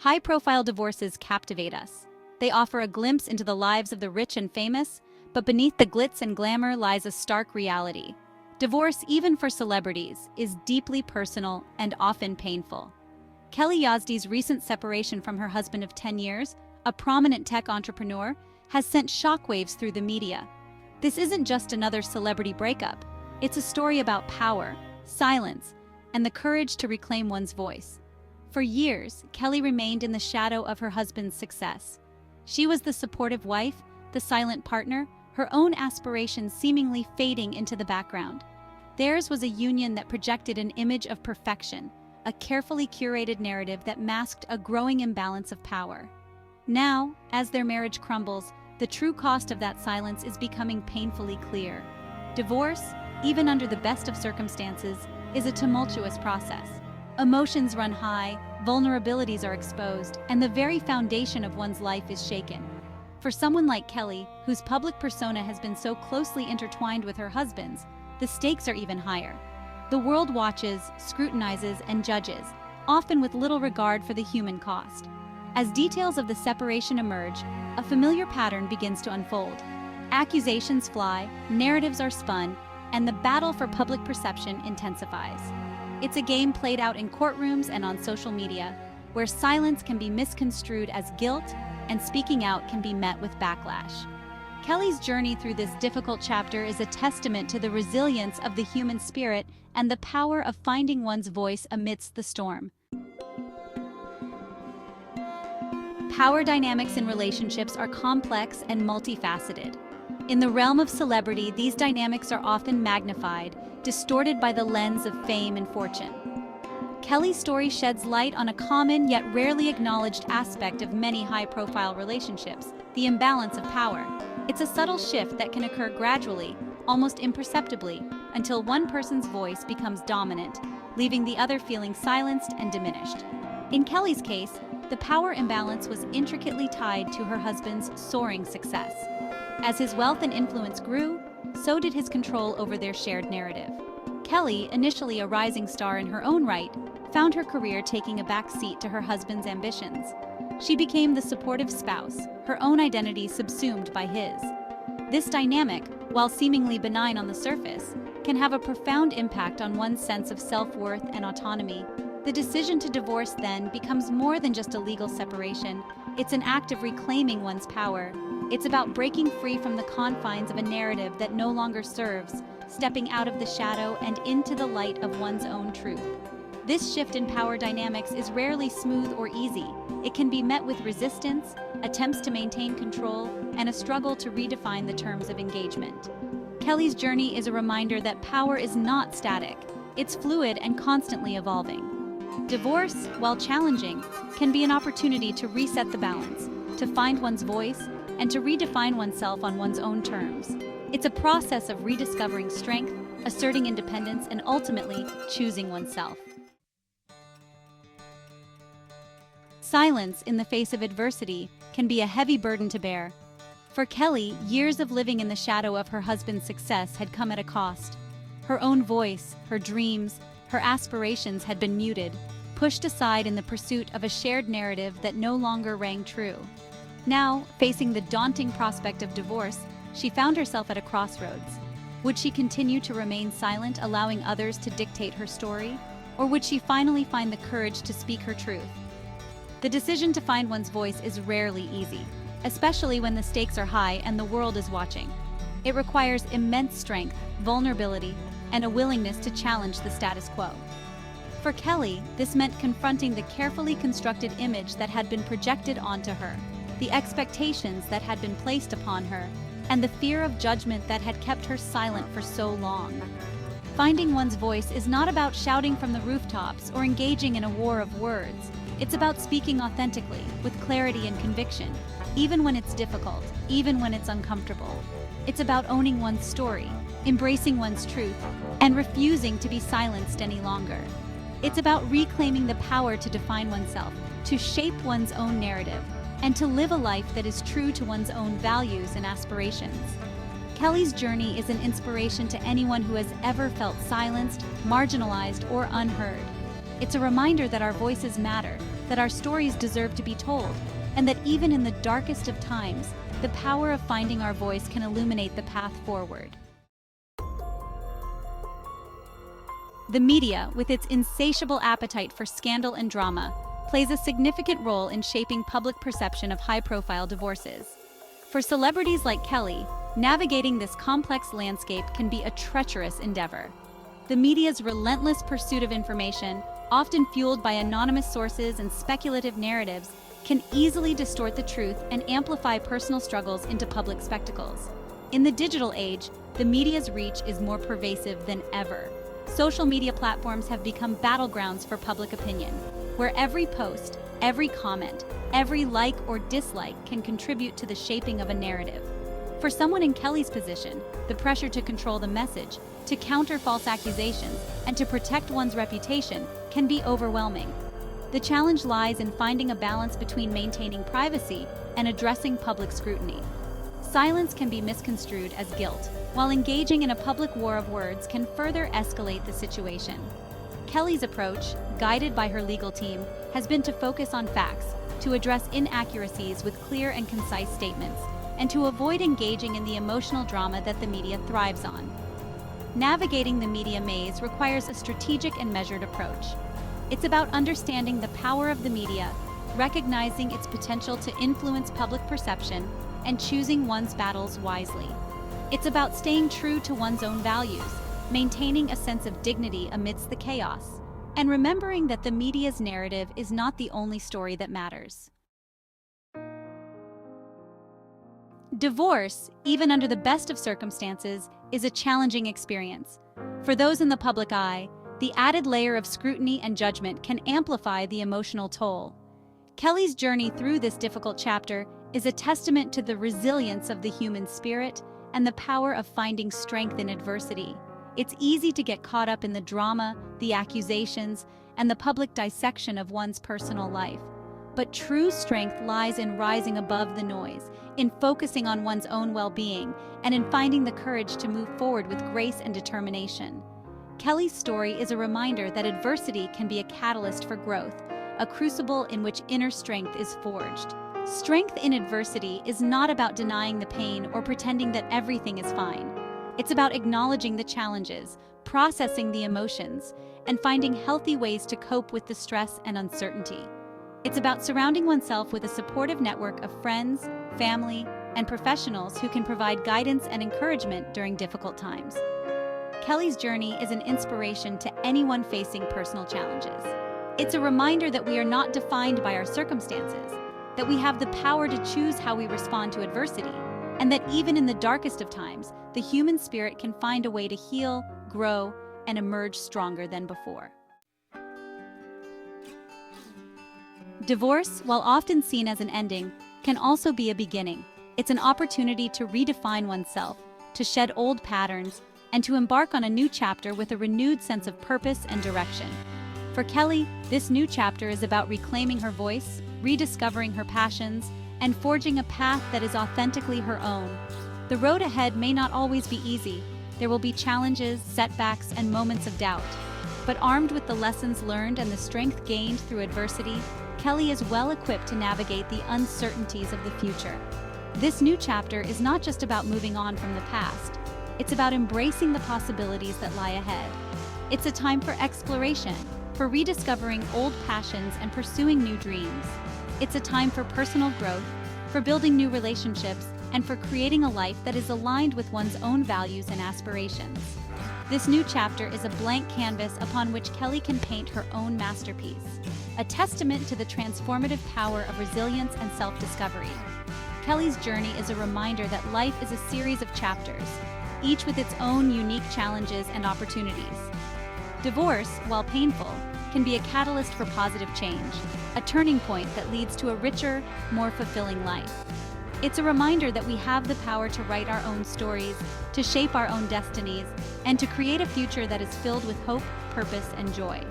High-profile divorces captivate us. They offer a glimpse into the lives of the rich and famous, but beneath the glitz and glamour lies a stark reality. Divorce, even for celebrities, is deeply personal and often painful. Kelly Yazdi's recent separation from her husband of 10 years, a prominent tech entrepreneur, has sent shockwaves through the media. This isn't just another celebrity breakup. It's a story about power, silence, and the courage to reclaim one's voice. For years, Kelly remained in the shadow of her husband's success. She was the supportive wife, the silent partner, her own aspirations seemingly fading into the background. Theirs was a union that projected an image of perfection, a carefully curated narrative that masked a growing imbalance of power. Now, as their marriage crumbles, the true cost of that silence is becoming painfully clear. Divorce, even under the best of circumstances, is a tumultuous process. Emotions run high, vulnerabilities are exposed, and the very foundation of one's life is shaken. For someone like Kelly, whose public persona has been so closely intertwined with her husband's, the stakes are even higher. The world watches, scrutinizes, and judges, often with little regard for the human cost. As details of the separation emerge, a familiar pattern begins to unfold. Accusations fly, narratives are spun, and the battle for public perception intensifies. It's a game played out in courtrooms and on social media, where silence can be misconstrued as guilt and speaking out can be met with backlash. Kelly's journey through this difficult chapter is a testament to the resilience of the human spirit and the power of finding one's voice amidst the storm. Power dynamics in relationships are complex and multifaceted. In the realm of celebrity, these dynamics are often magnified, distorted by the lens of fame and fortune. Kelly's story sheds light on a common yet rarely acknowledged aspect of many high-profile relationships: the imbalance of power. It's a subtle shift that can occur gradually, almost imperceptibly, until one person's voice becomes dominant, leaving the other feeling silenced and diminished. In Kelly's case, the power imbalance was intricately tied to her husband's soaring success. As his wealth and influence grew, so did his control over their shared narrative. Kelly, initially a rising star in her own right, found her career taking a back seat to her husband's ambitions. She became the supportive spouse, her own identity subsumed by his. This dynamic, while seemingly benign on the surface, can have a profound impact on one's sense of self-worth and autonomy. The decision to divorce then becomes more than just a legal separation. It's an act of reclaiming one's power. It's about breaking free from the confines of a narrative that no longer serves, stepping out of the shadow and into the light of one's own truth. This shift in power dynamics is rarely smooth or easy. It can be met with resistance, attempts to maintain control, and a struggle to redefine the terms of engagement. Kelly's journey is a reminder that power is not static. It's fluid and constantly evolving. Divorce, while challenging, can be an opportunity to reset the balance, to find one's voice, and to redefine oneself on one's own terms. It's a process of rediscovering strength, asserting independence, and ultimately choosing oneself. Silence in the face of adversity can be a heavy burden to bear. For Kelly, years of living in the shadow of her husband's success had come at a cost. Her own voice, her dreams, her aspirations had been muted, pushed aside in the pursuit of a shared narrative that no longer rang true. Now, facing the daunting prospect of divorce, she found herself at a crossroads. Would she continue to remain silent, allowing others to dictate her story? Or would she finally find the courage to speak her truth? The decision to find one's voice is rarely easy, especially when the stakes are high and the world is watching. It requires immense strength, vulnerability, and a willingness to challenge the status quo. For Kelly, this meant confronting the carefully constructed image that had been projected onto her, the expectations that had been placed upon her, and the fear of judgment that had kept her silent for so long. Finding one's voice is not about shouting from the rooftops or engaging in a war of words. It's about speaking authentically, with clarity and conviction, even when it's difficult, even when it's uncomfortable. It's about owning one's story, embracing one's truth, and refusing to be silenced any longer. It's about reclaiming the power to define oneself, to shape one's own narrative, and to live a life that is true to one's own values and aspirations. Kelly's journey is an inspiration to anyone who has ever felt silenced, marginalized, or unheard. It's a reminder that our voices matter, that our stories deserve to be told, and that even in the darkest of times, the power of finding our voice can illuminate the path forward. The media, with its insatiable appetite for scandal and drama, plays a significant role in shaping public perception of high-profile divorces. For celebrities like Kelly, navigating this complex landscape can be a treacherous endeavor. The media's relentless pursuit of information, often fueled by anonymous sources and speculative narratives, can easily distort the truth and amplify personal struggles into public spectacles. In the digital age, the media's reach is more pervasive than ever. Social media platforms have become battlegrounds for public opinion, where every post, every comment, every like or dislike can contribute to the shaping of a narrative. For someone in Kelly's position, the pressure to control the message, to counter false accusations, and to protect one's reputation can be overwhelming. The challenge lies in finding a balance between maintaining privacy and addressing public scrutiny. Silence can be misconstrued as guilt, while engaging in a public war of words can further escalate the situation. Kelly's approach, guided by her legal team, has been to focus on facts, to address inaccuracies with clear and concise statements, and to avoid engaging in the emotional drama that the media thrives on. Navigating the media maze requires a strategic and measured approach. It's about understanding the power of the media, recognizing its potential to influence public perception, and choosing one's battles wisely. It's about staying true to one's own values, maintaining a sense of dignity amidst the chaos, and remembering that the media's narrative is not the only story that matters. Divorce, even under the best of circumstances, is a challenging experience. For those in the public eye, the added layer of scrutiny and judgment can amplify the emotional toll. Kelly's journey through this difficult chapter is a testament to the resilience of the human spirit and the power of finding strength in adversity. It's easy to get caught up in the drama, the accusations, and the public dissection of one's personal life. But true strength lies in rising above the noise, in focusing on one's own well-being, and in finding the courage to move forward with grace and determination. Kelly's story is a reminder that adversity can be a catalyst for growth, a crucible in which inner strength is forged. Strength in adversity is not about denying the pain or pretending that everything is fine. It's about acknowledging the challenges, processing the emotions, and finding healthy ways to cope with the stress and uncertainty. It's about surrounding oneself with a supportive network of friends, family, and professionals who can provide guidance and encouragement during difficult times. Kelly's journey is an inspiration to anyone facing personal challenges. It's a reminder that we are not defined by our circumstances, that we have the power to choose how we respond to adversity, and that even in the darkest of times, the human spirit can find a way to heal, grow, and emerge stronger than before. Divorce, while often seen as an ending, can also be a beginning. It's an opportunity to redefine oneself, to shed old patterns, and to embark on a new chapter with a renewed sense of purpose and direction. For Kelly, this new chapter is about reclaiming her voice, rediscovering her passions, and forging a path that is authentically her own. The road ahead may not always be easy. There will be challenges, setbacks, and moments of doubt. But armed with the lessons learned and the strength gained through adversity, Kelly is well equipped to navigate the uncertainties of the future. This new chapter is not just about moving on from the past. It's about embracing the possibilities that lie ahead. It's a time for exploration, for rediscovering old passions and pursuing new dreams. It's a time for personal growth, for building new relationships, and for creating a life that is aligned with one's own values and aspirations. This new chapter is a blank canvas upon which Kelly can paint her own masterpiece, a testament to the transformative power of resilience and self-discovery. Kelly's journey is a reminder that life is a series of chapters, each with its own unique challenges and opportunities. Divorce, while painful, can be a catalyst for positive change, a turning point that leads to a richer, more fulfilling life. It's a reminder that we have the power to write our own stories, to shape our own destinies, and to create a future that is filled with hope, purpose, and joy.